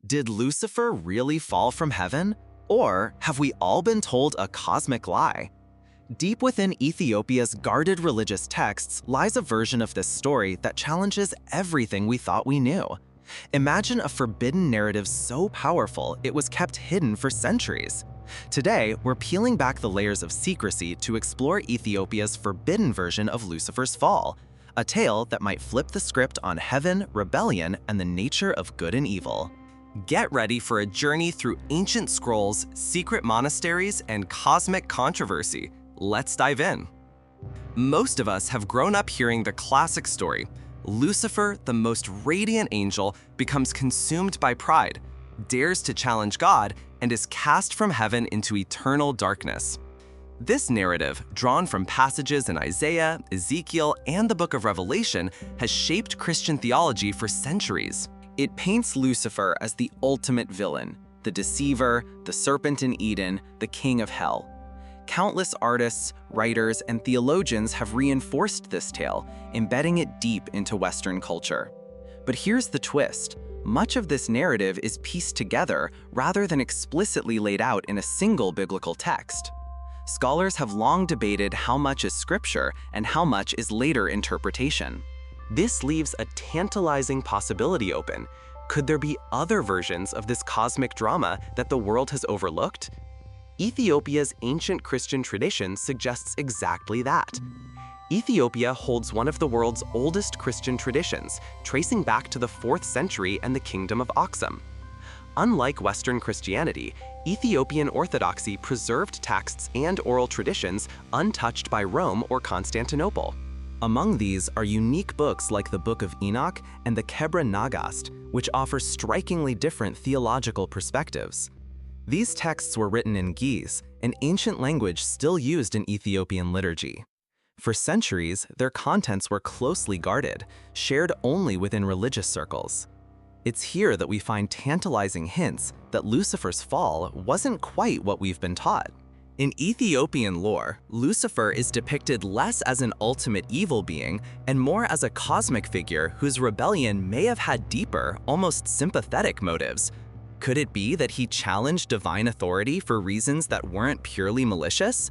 Did Lucifer really fall from heaven? Or have we all been told a cosmic lie? Deep within Ethiopia's guarded religious texts lies a version of this story that challenges everything we thought we knew. Imagine a forbidden narrative so powerful it was kept hidden for centuries. Today, we're peeling back the layers of secrecy to explore Ethiopia's forbidden version of Lucifer's fall, a tale that might flip the script on heaven, rebellion, and the nature of good and evil. Get ready for a journey through ancient scrolls, secret monasteries, and cosmic controversy. Let's dive in. Most of us have grown up hearing the classic story. Lucifer, the most radiant angel, becomes consumed by pride, dares to challenge God, and is cast from heaven into eternal darkness. This narrative, drawn from passages in Isaiah, Ezekiel, and the Book of Revelation, has shaped Christian theology for centuries. It paints Lucifer as the ultimate villain, the deceiver, the serpent in Eden, the king of hell. Countless artists, writers, and theologians have reinforced this tale, embedding it deep into Western culture. But here's the twist. Much of this narrative is pieced together rather than explicitly laid out in a single biblical text. Scholars have long debated how much is scripture and how much is later interpretation. This leaves a tantalizing possibility open. Could there be other versions of this cosmic drama that the world has overlooked? Ethiopia's ancient Christian tradition suggests exactly that. Ethiopia holds one of the world's oldest Christian traditions, tracing back to the 4th century and the Kingdom of Aksum. Unlike Western Christianity, Ethiopian Orthodoxy preserved texts and oral traditions untouched by Rome or Constantinople. Among these are unique books like the Book of Enoch and the Kebra Nagast, which offer strikingly different theological perspectives. These texts were written in Ge'ez, an ancient language still used in Ethiopian liturgy. For centuries, their contents were closely guarded, shared only within religious circles. It's here that we find tantalizing hints that Lucifer's fall wasn't quite what we've been taught. In Ethiopian lore, Lucifer is depicted less as an ultimate evil being and more as a cosmic figure whose rebellion may have had deeper, almost sympathetic motives. Could it be that he challenged divine authority for reasons that weren't purely malicious?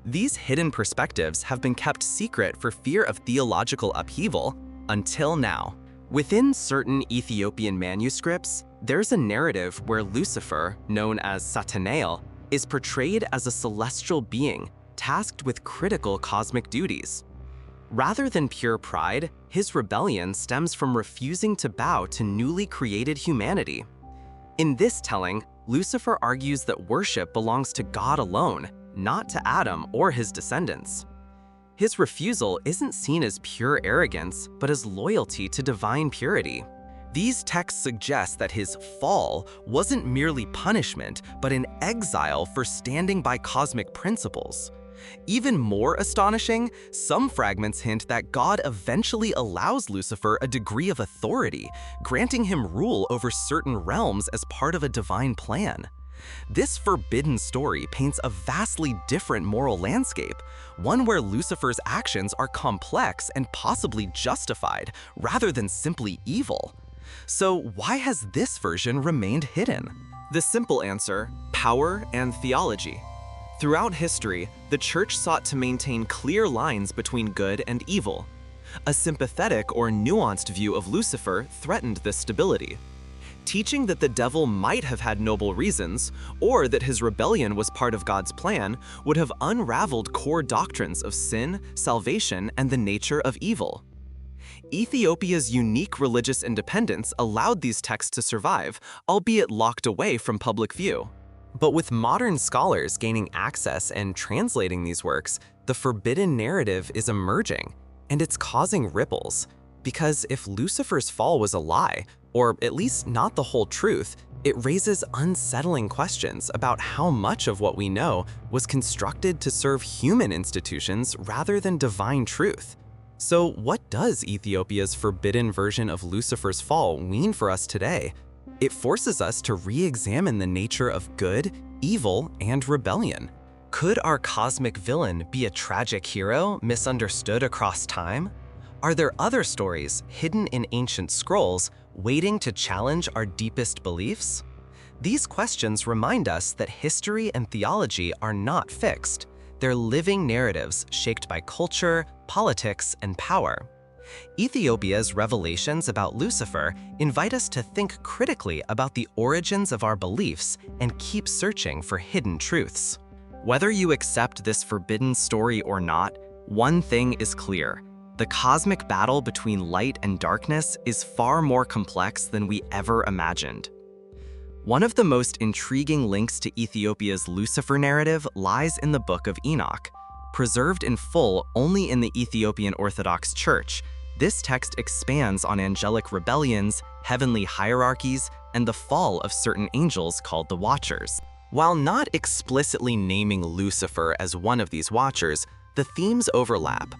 These hidden perspectives have been kept secret for fear of theological upheaval until now. Within certain Ethiopian manuscripts, there's a narrative where Lucifer, known as Satanael, is portrayed as a celestial being tasked with critical cosmic duties. Rather than pure pride, his rebellion stems from refusing to bow to newly created humanity. In this telling, Lucifer argues that worship belongs to God alone, not to Adam or his descendants. His refusal isn't seen as pure arrogance, but as loyalty to divine purity. These texts suggest that his fall wasn't merely punishment, but an exile for standing by cosmic principles. Even more astonishing, some fragments hint that God eventually allows Lucifer a degree of authority, granting him rule over certain realms as part of a divine plan. This forbidden story paints a vastly different moral landscape, one where Lucifer's actions are complex and possibly justified, rather than simply evil. So why has this version remained hidden? The simple answer: power and theology. Throughout history, the Church sought to maintain clear lines between good and evil. A sympathetic or nuanced view of Lucifer threatened this stability. Teaching that the devil might have had noble reasons, or that his rebellion was part of God's plan, would have unraveled core doctrines of sin, salvation, and the nature of evil. Ethiopia's unique religious independence allowed these texts to survive, albeit locked away from public view. But with modern scholars gaining access and translating these works, the forbidden narrative is emerging, and it's causing ripples. Because if Lucifer's fall was a lie, or at least not the whole truth, it raises unsettling questions about how much of what we know was constructed to serve human institutions rather than divine truth. So what does Ethiopia's forbidden version of Lucifer's fall mean for us today? It forces us to re-examine the nature of good, evil, and rebellion. Could our cosmic villain be a tragic hero misunderstood across time? Are there other stories hidden in ancient scrolls waiting to challenge our deepest beliefs? These questions remind us that history and theology are not fixed. They're living narratives shaped by culture, politics, and power. Ethiopia's revelations about Lucifer invite us to think critically about the origins of our beliefs and keep searching for hidden truths. Whether you accept this forbidden story or not, one thing is clear. The cosmic battle between light and darkness is far more complex than we ever imagined. One of the most intriguing links to Ethiopia's Lucifer narrative lies in the Book of Enoch. Preserved in full only in the Ethiopian Orthodox Church, this text expands on angelic rebellions, heavenly hierarchies, and the fall of certain angels called the Watchers. While not explicitly naming Lucifer as one of these Watchers, the themes overlap.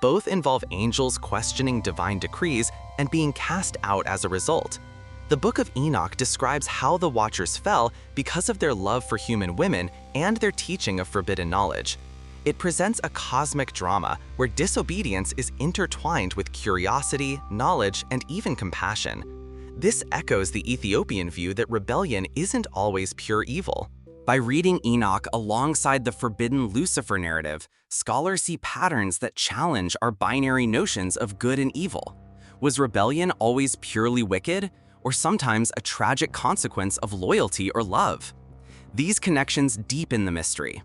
Both involve angels questioning divine decrees and being cast out as a result. The Book of Enoch describes how the Watchers fell because of their love for human women and their teaching of forbidden knowledge. It presents a cosmic drama where disobedience is intertwined with curiosity, knowledge, and even compassion. This echoes the Ethiopian view that rebellion isn't always pure evil. By reading Enoch alongside the forbidden Lucifer narrative, scholars see patterns that challenge our binary notions of good and evil. Was rebellion always purely wicked, or sometimes a tragic consequence of loyalty or love? These connections deepen the mystery.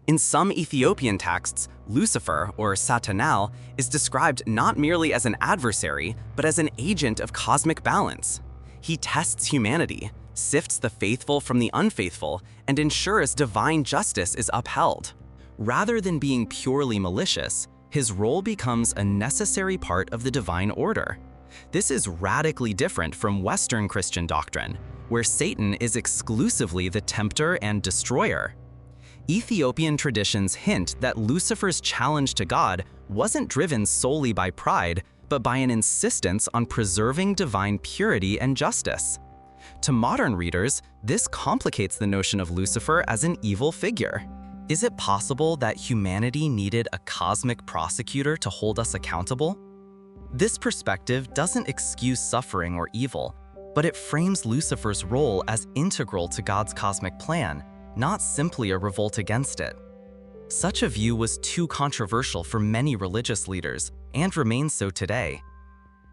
In some Ethiopian texts, Lucifer, or Satanal, is described not merely as an adversary, but as an agent of cosmic balance. He tests humanity, sifts the faithful from the unfaithful, and ensures divine justice is upheld. Rather than being purely malicious, his role becomes a necessary part of the divine order. This is radically different from Western Christian doctrine, where Satan is exclusively the tempter and destroyer. Ethiopian traditions hint that Lucifer's challenge to God wasn't driven solely by pride, but by an insistence on preserving divine purity and justice. To modern readers, this complicates the notion of Lucifer as an evil figure. Is it possible that humanity needed a cosmic prosecutor to hold us accountable? This perspective doesn't excuse suffering or evil, but it frames Lucifer's role as integral to God's cosmic plan, not simply a revolt against it. Such a view was too controversial for many religious leaders and remains so today.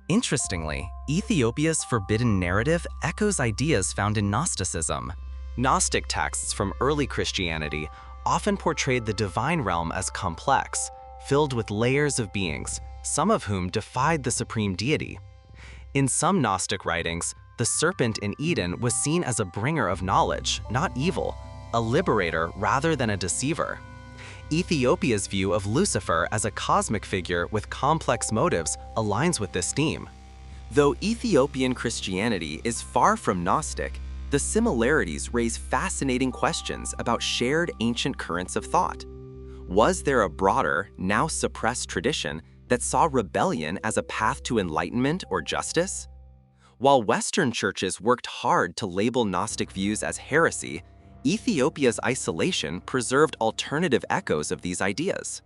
Interestingly, Ethiopia's forbidden narrative echoes ideas found in Gnosticism. Gnostic texts from early Christianity often portrayed the divine realm as complex, filled with layers of beings, some of whom defied the supreme deity. In some Gnostic writings, the serpent in Eden was seen as a bringer of knowledge, not evil, a liberator rather than a deceiver. Ethiopia's view of Lucifer as a cosmic figure with complex motives aligns with this theme. Though Ethiopian Christianity is far from Gnostic, the similarities raise fascinating questions about shared ancient currents of thought. Was there a broader, now suppressed tradition that saw rebellion as a path to enlightenment or justice? While Western churches worked hard to label Gnostic views as heresy, Ethiopia's isolation preserved alternative echoes of these ideas.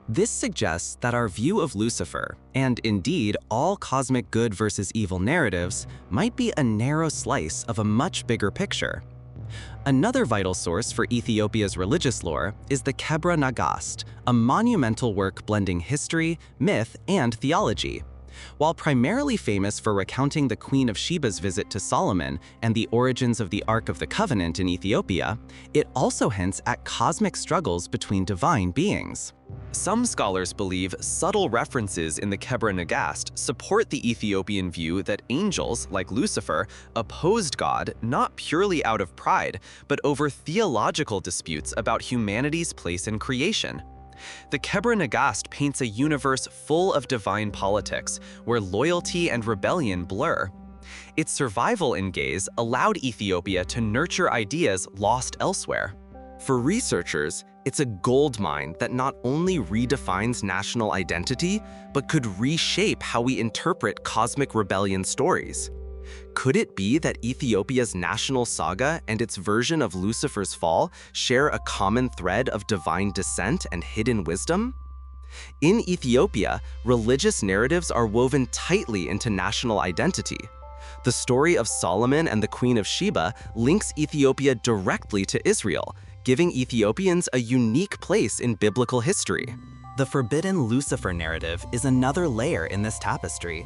This suggests that our view of Lucifer, and indeed all cosmic good versus evil narratives, might be a narrow slice of a much bigger picture. Another vital source for Ethiopia's religious lore is the Kebra Nagast, a monumental work blending history, myth, and theology. While primarily famous for recounting the Queen of Sheba's visit to Solomon and the origins of the Ark of the Covenant in Ethiopia, it also hints at cosmic struggles between divine beings. Some scholars believe subtle references in the Kebra Nagast support the Ethiopian view that angels, like Lucifer, opposed God not purely out of pride, but over theological disputes about humanity's place in creation. The Kebra Nagast paints a universe full of divine politics, where loyalty and rebellion blur. Its survival in gaze allowed Ethiopia to nurture ideas lost elsewhere. For researchers, it's a goldmine that not only redefines national identity, but could reshape how we interpret cosmic rebellion stories. Could it be that Ethiopia's national saga and its version of Lucifer's fall share a common thread of divine descent and hidden wisdom? In Ethiopia, religious narratives are woven tightly into national identity. The story of Solomon and the Queen of Sheba links Ethiopia directly to Israel, giving Ethiopians a unique place in biblical history. The forbidden Lucifer narrative is another layer in this tapestry.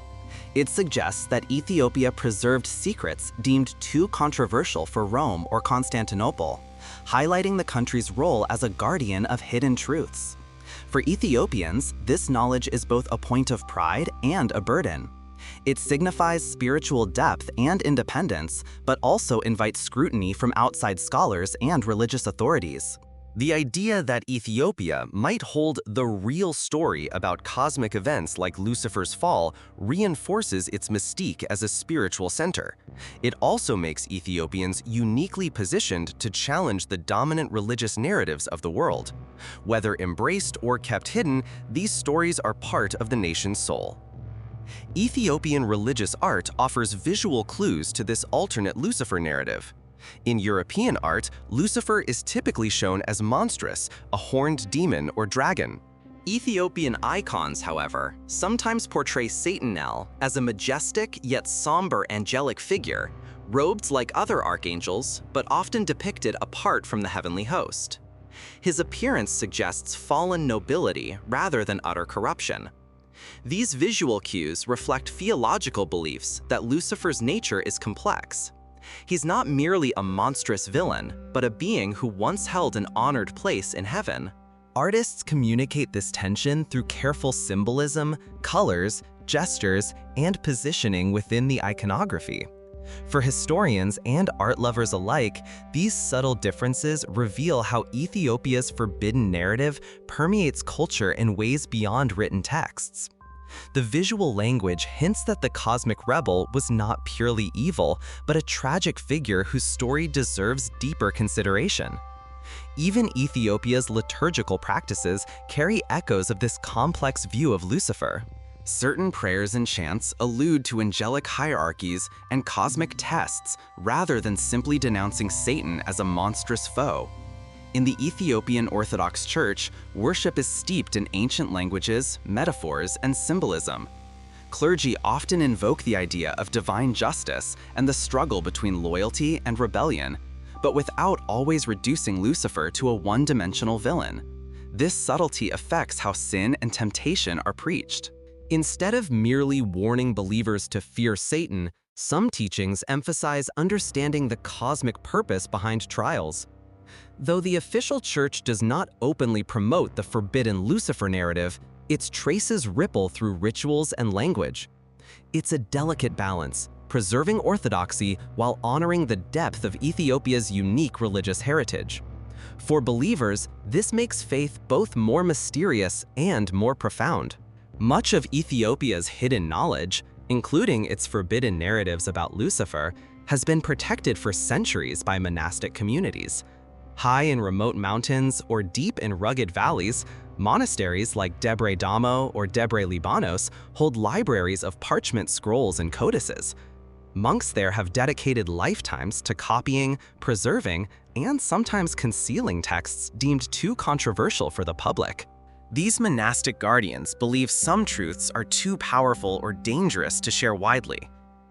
It suggests that Ethiopia preserved secrets deemed too controversial for Rome or Constantinople, highlighting the country's role as a guardian of hidden truths. For Ethiopians, this knowledge is both a point of pride and a burden. It signifies spiritual depth and independence, but also invites scrutiny from outside scholars and religious authorities. The idea that Ethiopia might hold the real story about cosmic events like Lucifer's fall reinforces its mystique as a spiritual center. It also makes Ethiopians uniquely positioned to challenge the dominant religious narratives of the world. Whether embraced or kept hidden, these stories are part of the nation's soul. Ethiopian religious art offers visual clues to this alternate Lucifer narrative. In European art, Lucifer is typically shown as monstrous, a horned demon or dragon. Ethiopian icons, however, sometimes portray Satan as a majestic yet somber angelic figure, robed like other archangels, but often depicted apart from the heavenly host. His appearance suggests fallen nobility rather than utter corruption. These visual cues reflect theological beliefs that Lucifer's nature is complex. He's not merely a monstrous villain, but a being who once held an honored place in heaven. Artists communicate this tension through careful symbolism, colors, gestures, and positioning within the iconography. For historians and art lovers alike, these subtle differences reveal how Ethiopia's forbidden narrative permeates culture in ways beyond written texts. The visual language hints that the cosmic rebel was not purely evil, but a tragic figure whose story deserves deeper consideration. Even Ethiopia's liturgical practices carry echoes of this complex view of Lucifer. Certain prayers and chants allude to angelic hierarchies and cosmic tests rather than simply denouncing Satan as a monstrous foe. In the Ethiopian Orthodox Church, worship is steeped in ancient languages, metaphors, and symbolism. Clergy often invoke the idea of divine justice and the struggle between loyalty and rebellion, but without always reducing Lucifer to a one-dimensional villain. This subtlety affects how sin and temptation are preached. Instead of merely warning believers to fear Satan, some teachings emphasize understanding the cosmic purpose behind trials. Though the official church does not openly promote the forbidden Lucifer narrative, its traces ripple through rituals and language. It's a delicate balance, preserving orthodoxy while honoring the depth of Ethiopia's unique religious heritage. For believers, this makes faith both more mysterious and more profound. Much of Ethiopia's hidden knowledge, including its forbidden narratives about Lucifer, has been protected for centuries by monastic communities. High in remote mountains or deep in rugged valleys, monasteries like Debre Damo or Debre Libanos hold libraries of parchment scrolls and codices. Monks there have dedicated lifetimes to copying, preserving, and sometimes concealing texts deemed too controversial for the public. These monastic guardians believe some truths are too powerful or dangerous to share widely.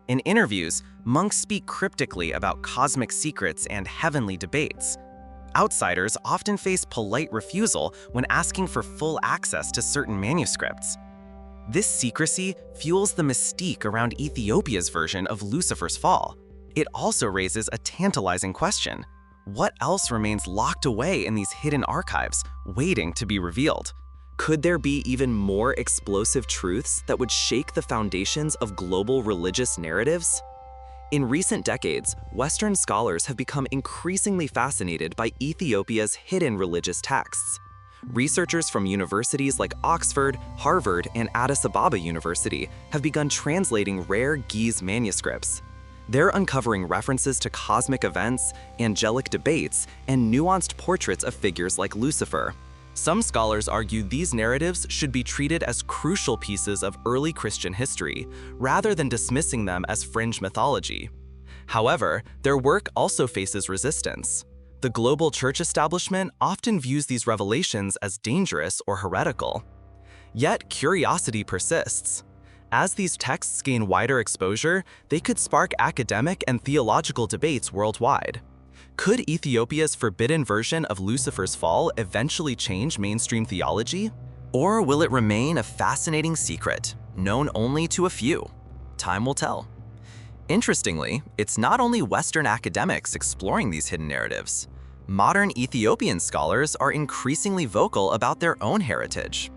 In interviews, monks speak cryptically about cosmic secrets and heavenly debates. Outsiders often face polite refusal when asking for full access to certain manuscripts. This secrecy fuels the mystique around Ethiopia's version of Lucifer's fall. It also raises a tantalizing question. What else remains locked away in these hidden archives, waiting to be revealed? Could there be even more explosive truths that would shake the foundations of global religious narratives? In recent decades, Western scholars have become increasingly fascinated by Ethiopia's hidden religious texts. Researchers from universities like Oxford, Harvard, and Addis Ababa University have begun translating rare Ge'ez manuscripts. They're uncovering references to cosmic events, angelic debates, and nuanced portraits of figures like Lucifer. Some scholars argue these narratives should be treated as crucial pieces of early Christian history, rather than dismissing them as fringe mythology. However, their work also faces resistance. The global church establishment often views these revelations as dangerous or heretical. Yet curiosity persists. As these texts gain wider exposure, they could spark academic and theological debates worldwide. Could Ethiopia's forbidden version of Lucifer's fall eventually change mainstream theology? Or will it remain a fascinating secret, known only to a few? Time will tell. Interestingly, it's not only Western academics exploring these hidden narratives. Modern Ethiopian scholars are increasingly vocal about their own heritage.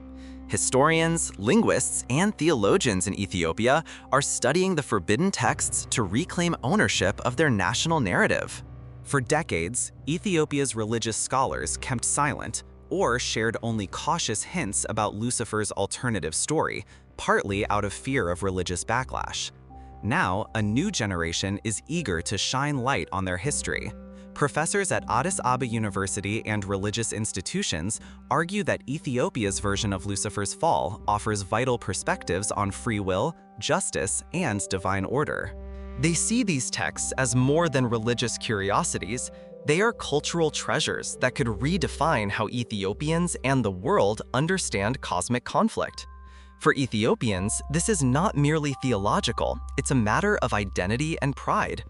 Historians, linguists, and theologians in Ethiopia are studying the forbidden texts to reclaim ownership of their national narrative. For decades, Ethiopia's religious scholars kept silent or shared only cautious hints about Lucifer's alternative story, partly out of fear of religious backlash. Now, a new generation is eager to shine light on their history. Professors at Addis Ababa University and religious institutions argue that Ethiopia's version of Lucifer's fall offers vital perspectives on free will, justice, and divine order. They see these texts as more than religious curiosities. They are cultural treasures that could redefine how Ethiopians and the world understand cosmic conflict. For Ethiopians, this is not merely theological, it's a matter of identity and pride.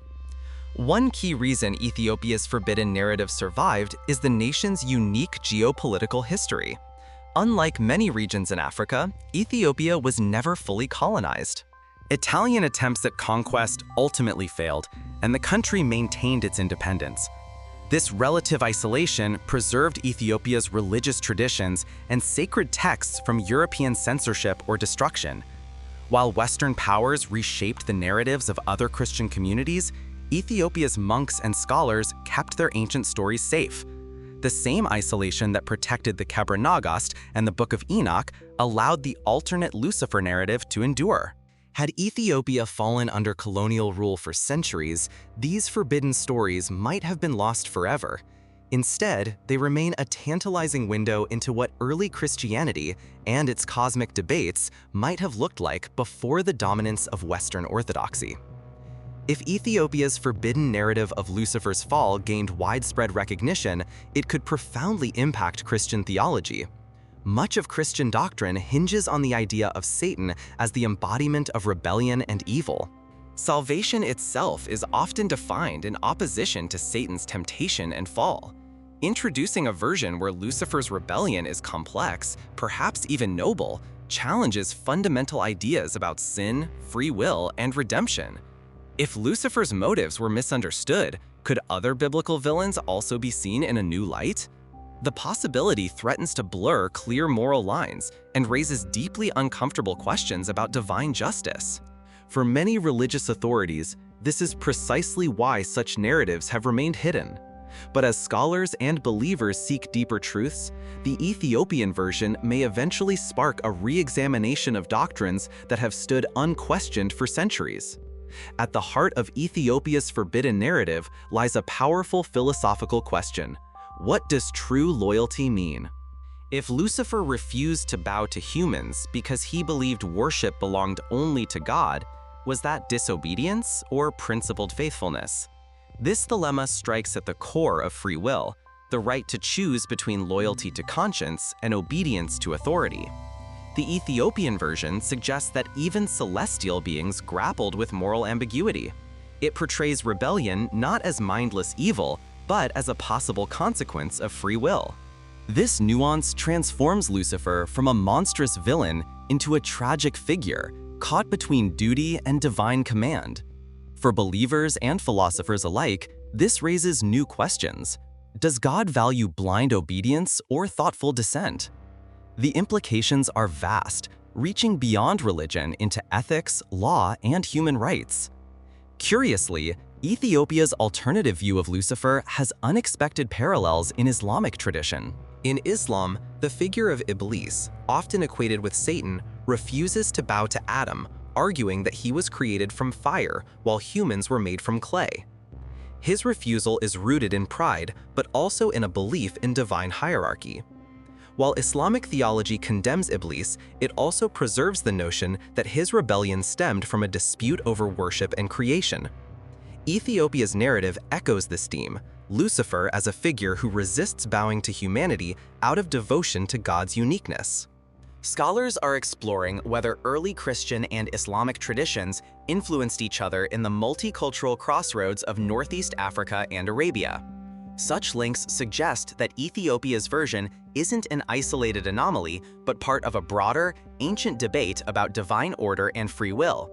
One key reason Ethiopia's forbidden narrative survived is the nation's unique geopolitical history. Unlike many regions in Africa, Ethiopia was never fully colonized. Italian attempts at conquest ultimately failed, and the country maintained its independence. This relative isolation preserved Ethiopia's religious traditions and sacred texts from European censorship or destruction. While Western powers reshaped the narratives of other Christian communities, Ethiopia's monks and scholars kept their ancient stories safe. The same isolation that protected the Kebra Nagast and the Book of Enoch allowed the alternate Lucifer narrative to endure. Had Ethiopia fallen under colonial rule for centuries, these forbidden stories might have been lost forever. Instead, they remain a tantalizing window into what early Christianity and its cosmic debates might have looked like before the dominance of Western orthodoxy. If Ethiopia's forbidden narrative of Lucifer's fall gained widespread recognition, it could profoundly impact Christian theology. Much of Christian doctrine hinges on the idea of Satan as the embodiment of rebellion and evil. Salvation itself is often defined in opposition to Satan's temptation and fall. Introducing a version where Lucifer's rebellion is complex, perhaps even noble, challenges fundamental ideas about sin, free will, and redemption. If Lucifer's motives were misunderstood, could other biblical villains also be seen in a new light? The possibility threatens to blur clear moral lines and raises deeply uncomfortable questions about divine justice. For many religious authorities, this is precisely why such narratives have remained hidden. But as scholars and believers seek deeper truths, the Ethiopian version may eventually spark a re-examination of doctrines that have stood unquestioned for centuries. At the heart of Ethiopia's forbidden narrative lies a powerful philosophical question. What does true loyalty mean? If Lucifer refused to bow to humans because he believed worship belonged only to God, was that disobedience or principled faithfulness? This dilemma strikes at the core of free will, the right to choose between loyalty to conscience and obedience to authority. The Ethiopian version suggests that even celestial beings grappled with moral ambiguity. It portrays rebellion not as mindless evil, but as a possible consequence of free will. This nuance transforms Lucifer from a monstrous villain into a tragic figure, caught between duty and divine command. For believers and philosophers alike, this raises new questions. Does God value blind obedience or thoughtful dissent? The implications are vast, reaching beyond religion into ethics, law, and human rights. Curiously, Ethiopia's alternative view of Lucifer has unexpected parallels in Islamic tradition. In Islam, the figure of Iblis, often equated with Satan, refuses to bow to Adam, arguing that he was created from fire while humans were made from clay. His refusal is rooted in pride, but also in a belief in divine hierarchy. While Islamic theology condemns Iblis, it also preserves the notion that his rebellion stemmed from a dispute over worship and creation. Ethiopia's narrative echoes this theme, Lucifer as a figure who resists bowing to humanity out of devotion to God's uniqueness. Scholars are exploring whether early Christian and Islamic traditions influenced each other in the multicultural crossroads of Northeast Africa and Arabia. Such links suggest that Ethiopia's version isn't an isolated anomaly, but part of a broader, ancient debate about divine order and free will.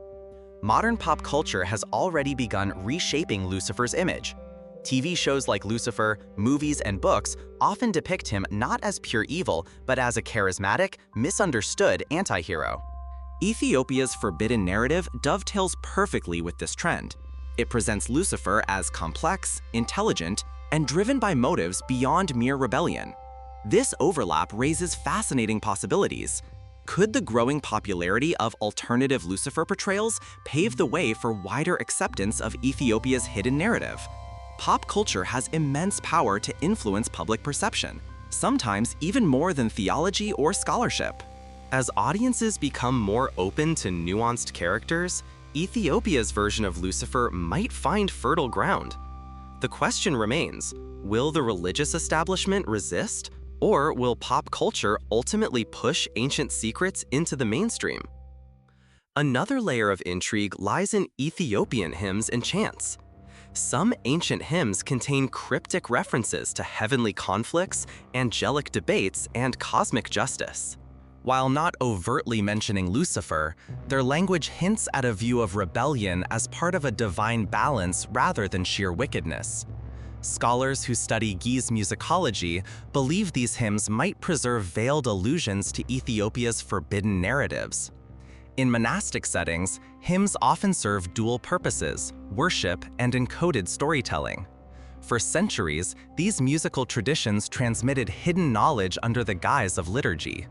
Modern pop culture has already begun reshaping Lucifer's image. TV shows like Lucifer, movies, and books often depict him not as pure evil, but as a charismatic, misunderstood anti-hero. Ethiopia's forbidden narrative dovetails perfectly with this trend. It presents Lucifer as complex, intelligent, and driven by motives beyond mere rebellion. This overlap raises fascinating possibilities. Could the growing popularity of alternative Lucifer portrayals pave the way for wider acceptance of Ethiopia's hidden narrative? Pop culture has immense power to influence public perception, sometimes even more than theology or scholarship. As audiences become more open to nuanced characters, Ethiopia's version of Lucifer might find fertile ground. The question remains, will the religious establishment resist, or will pop culture ultimately push ancient secrets into the mainstream? Another layer of intrigue lies in Ethiopian hymns and chants. Some ancient hymns contain cryptic references to heavenly conflicts, angelic debates, and cosmic justice. While not overtly mentioning Lucifer, their language hints at a view of rebellion as part of a divine balance rather than sheer wickedness. Scholars who study Ge'ez musicology believe these hymns might preserve veiled allusions to Ethiopia's forbidden narratives. In monastic settings, hymns often serve dual purposes: worship and encoded storytelling. For centuries, these musical traditions transmitted hidden knowledge under the guise of liturgy.